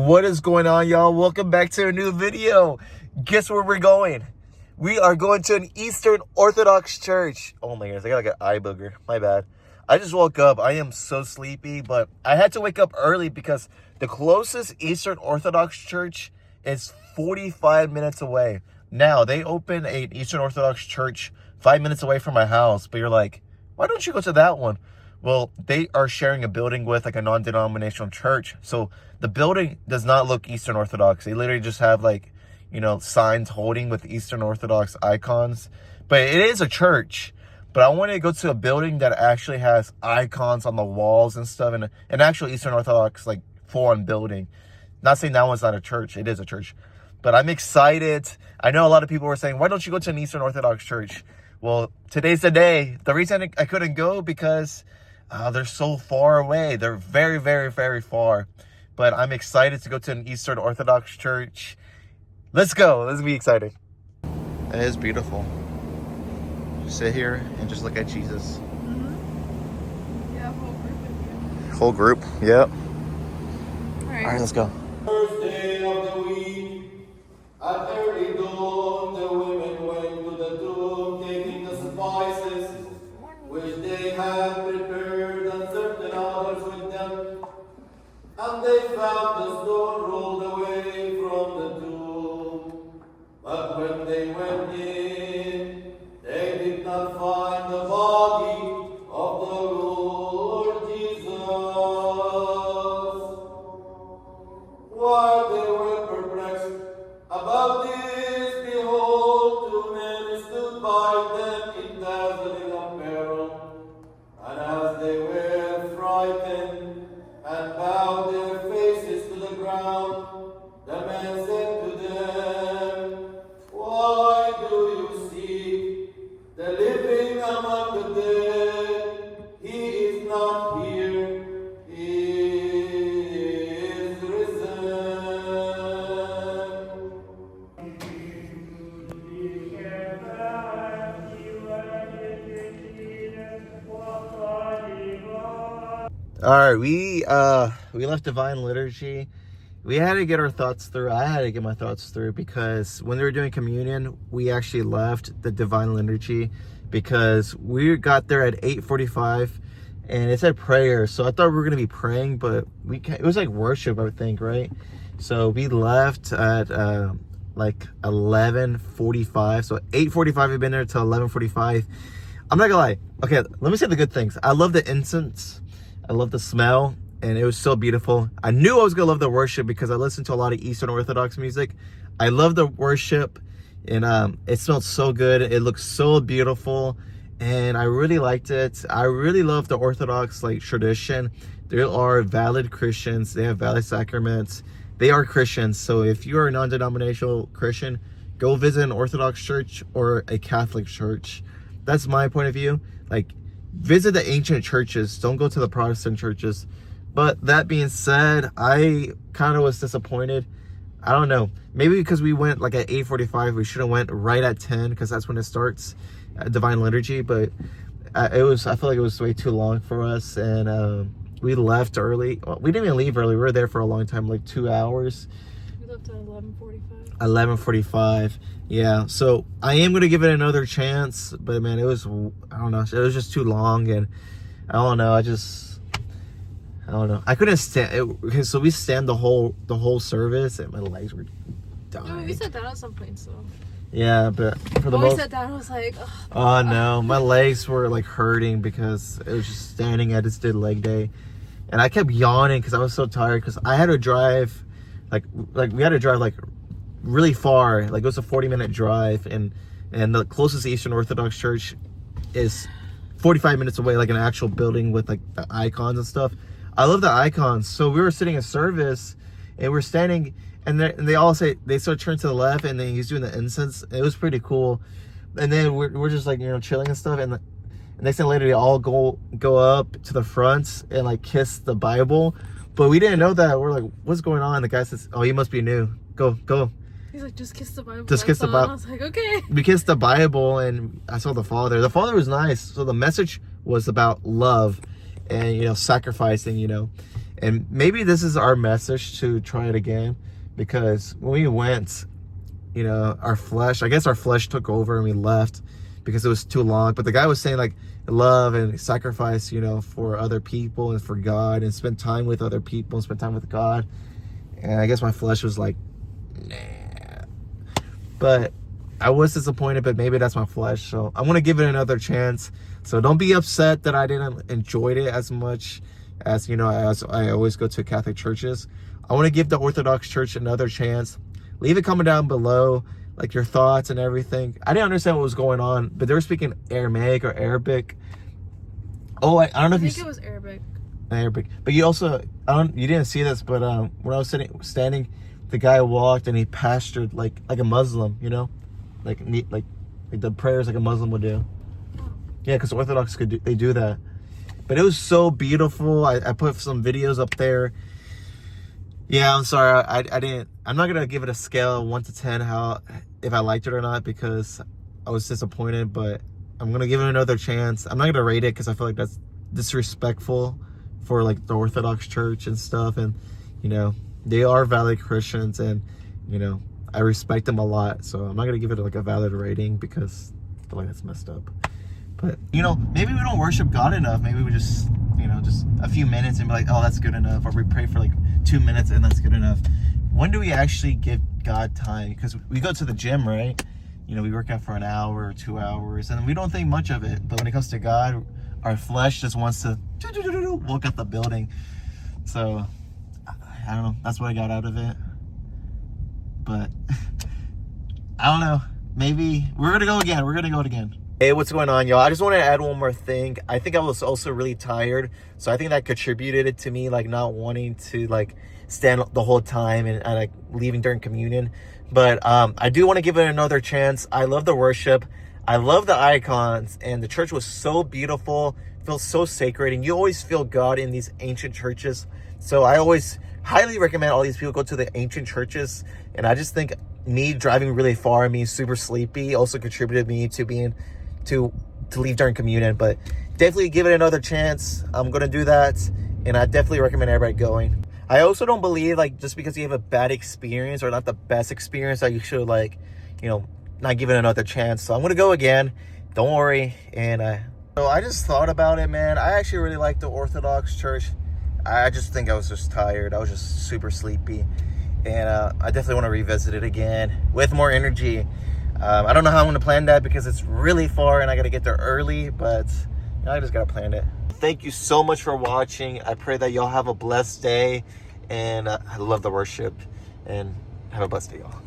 What is going on, y'all? Welcome back to a new video. Guess where we're going? We are going to an Eastern Orthodox Church. Oh my goodness, I got like an eye booger. My bad. I just woke up. I am so sleepy, but I had to wake up early because the closest Eastern Orthodox Church is 45 minutes away. Now, they open an Eastern Orthodox Church 5 minutes away from my house, but you're like, why don't you go to that one? Well, they are sharing a building with like a non-denominational church. So the building does not look Eastern Orthodox. They literally just have like, signs holding with Eastern Orthodox icons. But it is a church. But I wanted to go to a building that actually has icons on the walls and stuff. And an actual Eastern Orthodox, like, full-on building. Not saying that one's not a church. It is a church. But I'm excited. I know a lot of people were saying, why don't you go to an Eastern Orthodox church? Well, today's the day. The reason I couldn't go because they're so far away. They're very, very, very far. But I'm excited to go to an Eastern Orthodox church. Let's go. Let's be exciting. It is beautiful. Sit here and just look at Jesus. Mm-hmm. Yeah, whole group with you. Whole group. Yep. All right, let's go. First day of the week, at early dawn, the women went to the tomb, taking the spices which they had prepared, and certain others with them. And they found the stone rolled away from the tomb. But when they went in, they did not find the body of the Lord Jesus. While they were perplexed about this, behold, two men stood by them in dazzling apparel. And as they were frightened and bowed their faces to the ground, the man said to them, why do you seek the living among the dead? He is not here. He is risen. All right, we left Divine Liturgy. We had to get our thoughts through. I had to get my thoughts through because when they were doing communion, we actually left the Divine Liturgy because we got there at 8:45 and it said prayer. So I thought we were going to be praying, but it was like worship, I would think, right? So we left at like 11:45. So 8:45 we've been there till 11:45. I'm not gonna lie. Okay, let me say the good things. I love the incense. I love the smell, and it was so beautiful. I knew I was gonna love the worship because I listened to a lot of Eastern Orthodox music. I love the worship, and it smelled so good. It looked so beautiful, and I really liked it. I really love the Orthodox tradition. They are valid Christians. They have valid sacraments. They are Christians. So if you are a non-denominational Christian, go visit an Orthodox church or a Catholic church. That's my point of view. Visit the ancient churches. Don't go to the Protestant churches. But that being said, I kind of was disappointed. I don't know. Maybe because we went at 8:45, we should have went right at 10 because that's when it starts, Divine Liturgy. But I feel like it was way too long for us, and we left early. Well, we didn't even leave early. We were there for a long time, 2 hours. We left at 11:45. 11:45. Yeah, so I am going to give it another chance, but man, I don't know, it was just too long, and I don't know, I don't know. I couldn't stand it. Okay, so we stand the whole service, and my legs were dying. No, we sat down at some point, so. Yeah, but for the when most... we sat down, I was like, oh no, my legs were hurting because it was just standing. I just did leg day, and I kept yawning because I was so tired because I had to drive, we had to drive really far. It was a 40-minute drive, and the closest Eastern Orthodox church is 45 minutes away, an actual building with the icons and stuff. I love the icons. So we were sitting in service, and we're standing, and they all say, they start turning to the left, and then he's doing the incense. It was pretty cool. And then we're just chilling and stuff, and the next thing later they all go up to the front and kiss the Bible. But we didn't know that. We're like, what's going on? The guy says, oh, you must be new. Go. he's like, just kiss the Bible. Just kiss the Bible. I was like, okay. We kissed the Bible, and I saw the Father. The Father was nice. So the message was about love and, sacrificing, And maybe this is our message to try it again, because when we went, you know, our flesh took over and we left because it was too long. But the guy was saying like love and sacrifice, you know, for other people and for God, and spend time with other people and spend time with God. And I guess my flesh was like, nah. But I was disappointed, but maybe that's my flesh. So I'm going to give it another chance. So don't be upset that I didn't enjoy it as much as, you know, as I always go to Catholic churches. I want to give the Orthodox Church another chance. Leave it comment down below, like your thoughts and everything. I didn't understand what was going on, but they were speaking Aramaic or Arabic. Oh, I don't know if you... I think it was Arabic. Arabic. But you also, you didn't see this, but when I was standing, the guy walked and he pastored like a Muslim, you know? Like the prayers like a Muslim would do. Yeah, because Orthodox they do that. But it was so beautiful. I put some videos up there. Yeah, I'm sorry. I'm not gonna give it a scale of 1 to 10 if I liked it or not, because I was disappointed. But I'm gonna give it another chance. I'm not gonna rate it because I feel like that's disrespectful for like the Orthodox Church and stuff. And you know, they are valid Christians, and you know, I respect them a lot. So I'm not gonna give it like a valid rating because I feel like that's messed up. But you know, maybe we don't worship God enough. Maybe we just, you know, just a few minutes and be like, oh, that's good enough. Or we pray for like 2 minutes and that's good enough. When do we actually give God time? Because we go to the gym, right? You know, we work out for an hour or 2 hours and we don't think much of it. But when it comes to God, our flesh just wants to walk out the building. So I don't know. That's what I got out of it. But I don't know. Maybe we're gonna go again. Hey, what's going on, y'all? I just want to add one more thing. I think I was also really tired, so I think that contributed to me like not wanting to like stand the whole time and like leaving during communion. But I do want to give it another chance. I love the worship, I love the icons, and the church was so beautiful, feels so sacred, and you always feel God in these ancient churches. So I always highly recommend all these people go to the ancient churches. And I just think me driving really far and being super sleepy also contributed me to being to leave during communion. But definitely give it another chance. I'm gonna do that, and I definitely recommend everybody going. I also don't believe like just because you have a bad experience or not the best experience that you should like, you know, not give it another chance. So I'm gonna go again, don't worry. And so I just thought about it, man. I actually really like the Orthodox Church. I just think I was just tired. I was just super sleepy, and I definitely want to revisit it again with more energy. I don't know how I'm going to plan that because it's really far and I got to get there early, but you know, I just got to plan it. Thank you so much for watching. I pray that y'all have a blessed day, and I love the worship, and have a blessed day, y'all.